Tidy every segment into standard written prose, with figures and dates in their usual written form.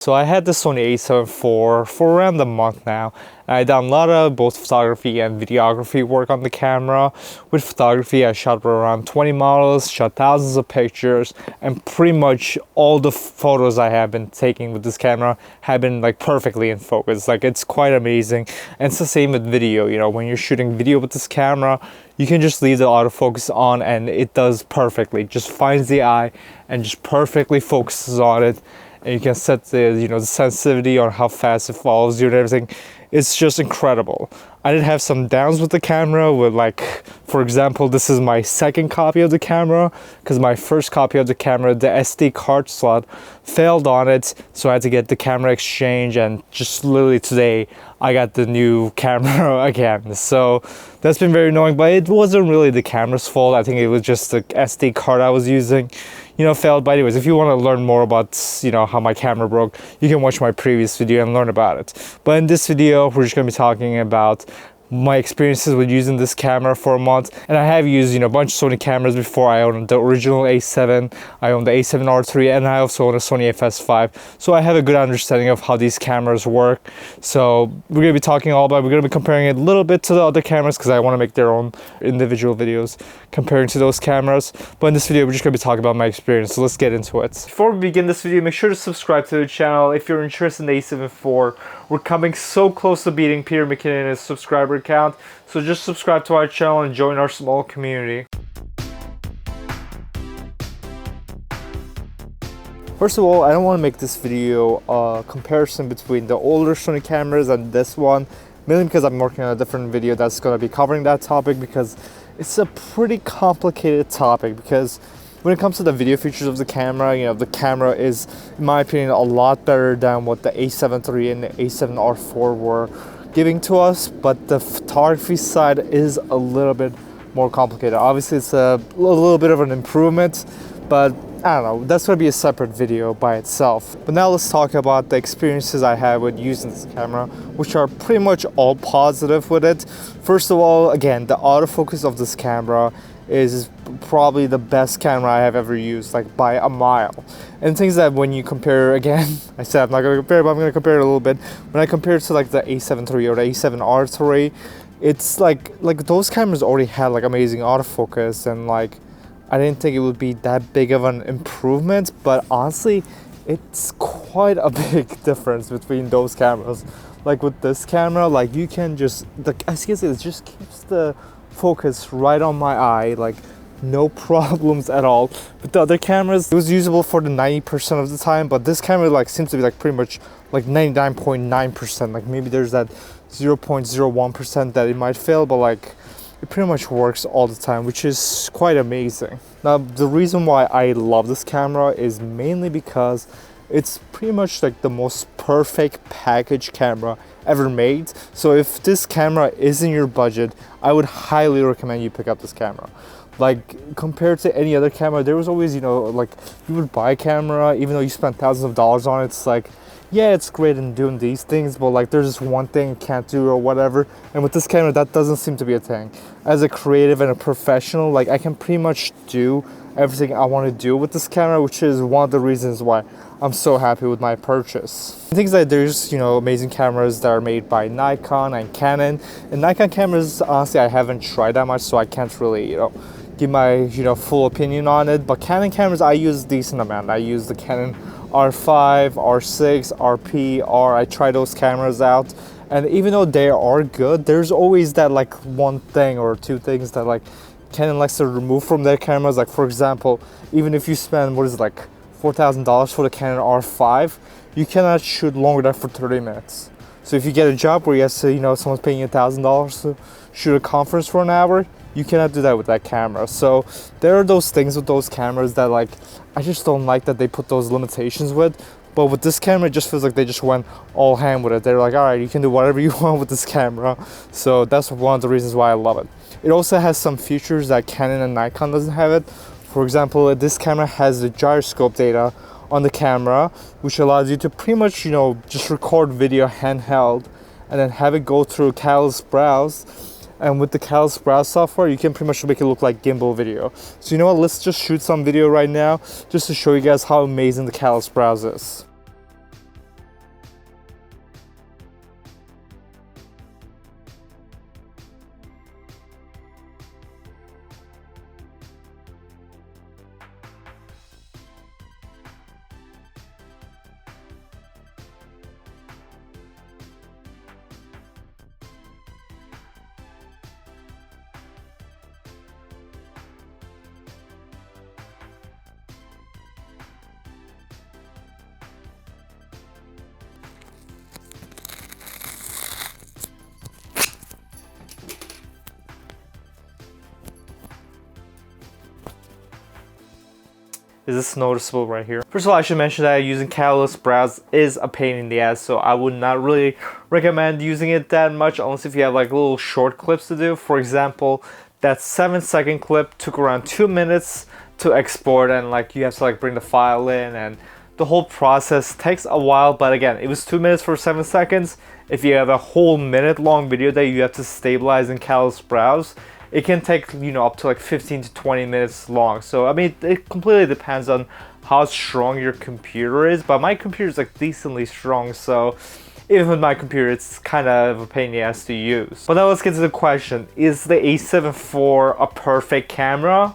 So I had the Sony A7IV for around a month now, and I done a lot of both photography and videography work on the camera. With photography, I shot around 20 models, shot thousands of pictures, and pretty much all the photos I have been taking with this camera have been like perfectly in focus. Like, it's quite amazing. And it's the same with video. You know, when you're shooting video with this camera, you can just leave the autofocus on and it does perfectly. Just finds the eye and just perfectly focuses on it. And you can set the the sensitivity on how fast it follows you and everything. It's just incredible. I did have some downs with the camera with, like, for example, this is my second copy of the camera because my first copy of the camera, the SD card slot failed on it, so I had to get the camera exchange, and just literally today I got the new camera again. So that's been very annoying, but it wasn't really the camera's fault. I think it was just the SD card I was using, failed. But anyways, if you want to learn more about, how my camera broke, you can watch my previous video and learn about it. But in this video, we're just going to be talking about my experiences with using this camera for a month. And I have used, a bunch of Sony cameras before. I own the original A7, I own the A7R3, and I also own a Sony A7IV. So I have a good understanding of how these cameras work. So we're going to be talking all about, we're going to be comparing it a little bit to the other cameras because I want to make their own individual videos comparing to those cameras. But in this video, we're just going to be talking about my experience. So let's get into it. Before we begin this video, make sure to subscribe to the channel if you're interested in the A7IV. We're coming so close to beating Peter McKinnon's subscriber count, so just subscribe to our channel and join our small community. First of all, I don't want to make this video a comparison between the older Sony cameras and this one, mainly because I'm working on a different video that's going to be covering that topic, because it's a pretty complicated topic. Because when it comes to the video features of the camera, the camera is, in my opinion, a lot better than what the A7III and the A7R4 were giving to us, but the photography side is a little bit more complicated. Obviously, it's a little bit of an improvement, but I don't know, that's going to be a separate video by itself. But now let's talk about the experiences I had with using this camera, which are pretty much all positive with it. First of all, again, the autofocus of this camera is probably the best camera I have ever used, like by a mile. And things that when you compare, again, I said I'm not going to compare, but I'm going to compare it a little bit. When I compare it to like the A7III or the A7R3, it's like those cameras already had like amazing autofocus, and like I didn't think it would be that big of an improvement, but honestly, it's quite a big difference between those cameras. Like with this camera, like you can just, as you can see, it just keeps the focus right on my eye, like no problems at all. With the other cameras, it was usable for the 90% of the time, but this camera like seems to be like pretty much like 99.9%. like maybe there's that 0.01% that it might fail, but like it pretty much works all the time, which is quite amazing. Now, the reason why I love this camera is mainly because it's pretty much like the most perfect package camera ever made. So if this camera is in your budget, I would highly recommend you pick up this camera. Like, compared to any other camera, there was always, like, you would buy a camera, even though you spent thousands of dollars on it, it's like, yeah, it's great in doing these things, but like there's just one thing you can't do or whatever. And with this camera, that doesn't seem to be a thing. As a creative and a professional, like I can pretty much do everything I want to do with this camera, which is one of the reasons why I'm so happy with my purchase. Things like there's, amazing cameras that are made by Nikon and Canon. And Nikon cameras, honestly, I haven't tried that much, so I can't really, give my, full opinion on it. But Canon cameras, I use a decent amount. I use the Canon R5, R6, RP, R. I try those cameras out. And even though they are good, there's always that like one thing or two things that like Canon likes to remove from their cameras. Like, for example, even if you spend, like $4,000 for the Canon R5, you cannot shoot longer than for 30 minutes. So if you get a job where you have to, someone's paying you $1,000 to shoot a conference for an hour, you cannot do that with that camera. So there are those things with those cameras that like I just don't like that they put those limitations with. But with this camera, it just feels like they just went all ham with it. They're like, all right, you can do whatever you want with this camera. So that's one of the reasons why I love it. It also has some features that Canon and Nikon doesn't have it. For example, this camera has the gyroscope data on the camera, which allows you to pretty much, just record video handheld and then have it go through Catalyst Browse. And with the Catalyst Browse software, you can pretty much make it look like gimbal video. So you know what, let's just shoot some video right now just to show you guys how amazing the Catalyst Browse is. Is this noticeable right here? First of all, I should mention that using catalyst browse is a pain in the ass, so I would not really recommend using it that much unless if you have like little short clips to do. For example, that 7-second clip took around 2 minutes to export, and like you have to like bring the file in, and the whole process takes a while. But again, it was 2 minutes for 7 seconds. If you have a whole minute long video that you have to stabilize in catalyst browse, it can take, you know, up to like 15 to 20 minutes long. So I mean, it completely depends on how strong your computer is, but my computer is like decently strong, so even with my computer it's kind of a pain in the ass to use. But now let's get to the question, is the A7IV a perfect camera?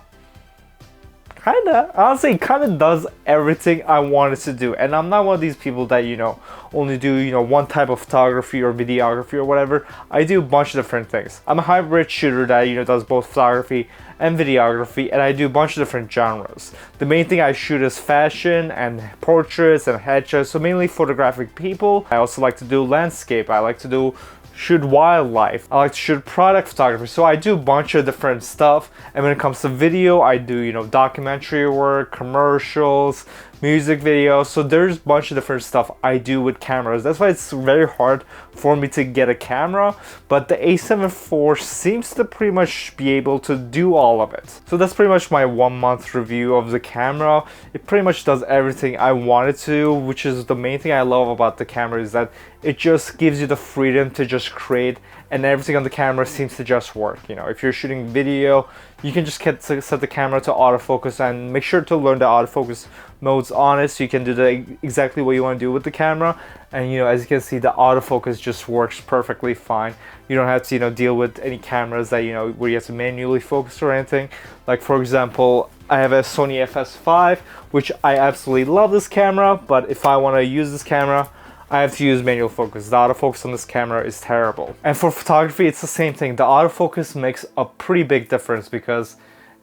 Kinda, honestly, it kinda does everything I wanted to do. And I'm not one of these people that, you know, only do, you know, one type of photography or videography or whatever. I do a bunch of different things. I'm a hybrid shooter that, you know, does both photography and videography, and I do a bunch of different genres. The main thing I shoot is fashion and portraits and headshots, so mainly photographic people. I also like to do landscape. I like to shoot wildlife. I like to shoot product photography, so I do a bunch of different stuff. And when it comes to video, I do, you know, documentary work, commercials, music videos. So there's a bunch of different stuff I do with cameras. That's why it's very hard for me to get a camera, but the A7IV seems to pretty much be able to do all of it. So that's pretty much my 1 month review of the camera. It pretty much does everything I wanted to, which is the main thing I love about the camera, is that it just gives you the freedom to just create, and everything on the camera seems to just work. You know, if you're shooting video, you can just set the camera to autofocus, and make sure to learn the autofocus modes on it so you can do exactly what you want to do with the camera. And you know, as you can see, the autofocus just works perfectly fine. You don't have to, you know, deal with any cameras that, you know, where you have to manually focus or anything. Like for example, I have a Sony A7IV, which I absolutely love this camera, but if I want to use this camera, I have to use manual focus. The autofocus on this camera is terrible. And for photography, it's the same thing. The autofocus makes a pretty big difference because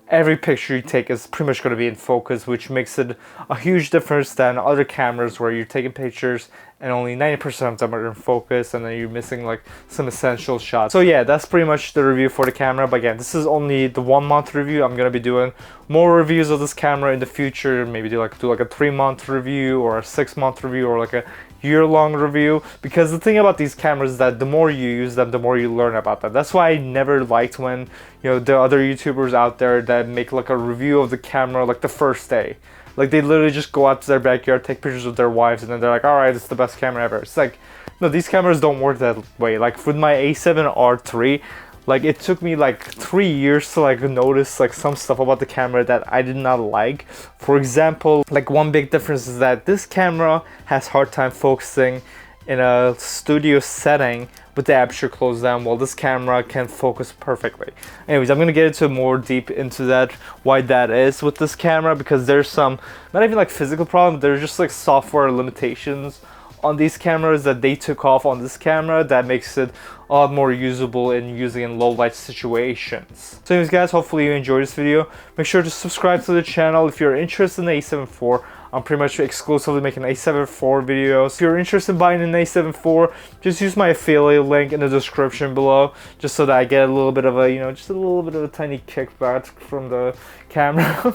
every picture you take is pretty much going to be in focus, which makes it a huge difference than other cameras where you're taking pictures and only 90% of them are in focus, and then you're missing like some essential shots. So yeah, that's pretty much the review for the camera. But again, this is only the 1 month review. I'm gonna be doing more reviews of this camera in the future. Maybe do like a 3-month review or a 6-month review or like a year-long review, because the thing about these cameras is that the more you use them, the more you learn about them. That's why I never liked when, you know, the other YouTubers out there that make like a review of the camera like the first day. Like they literally just go out to their backyard, take pictures of their wives, and then they're like, all right, it's the best camera ever. It's like, no, these cameras don't work that way. Like with my A7R3, like it took me like 3 years to like notice like some stuff about the camera that I did not like. For example, like one big difference is that this camera has hard time focusing in a studio setting with the aperture closed down, while this camera can focus perfectly. Anyways, I'm gonna get into more deep into that, why that is with this camera, because there's some, not even like physical problems, there's just like software limitations on these cameras that they took off on this camera that makes it a lot more usable in using in low light situations. So anyways guys, hopefully you enjoyed this video. Make sure to subscribe to the channel if you're interested in the A7IV. I'm pretty much exclusively making A7IV videos. If you're interested in buying an A7IV, just use my affiliate link in the description below, just so that I get a little bit of a, you know, just a little bit of a tiny kickback from the camera.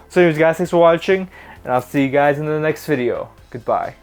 So anyways guys, thanks for watching, and I'll see you guys in the next video. Goodbye.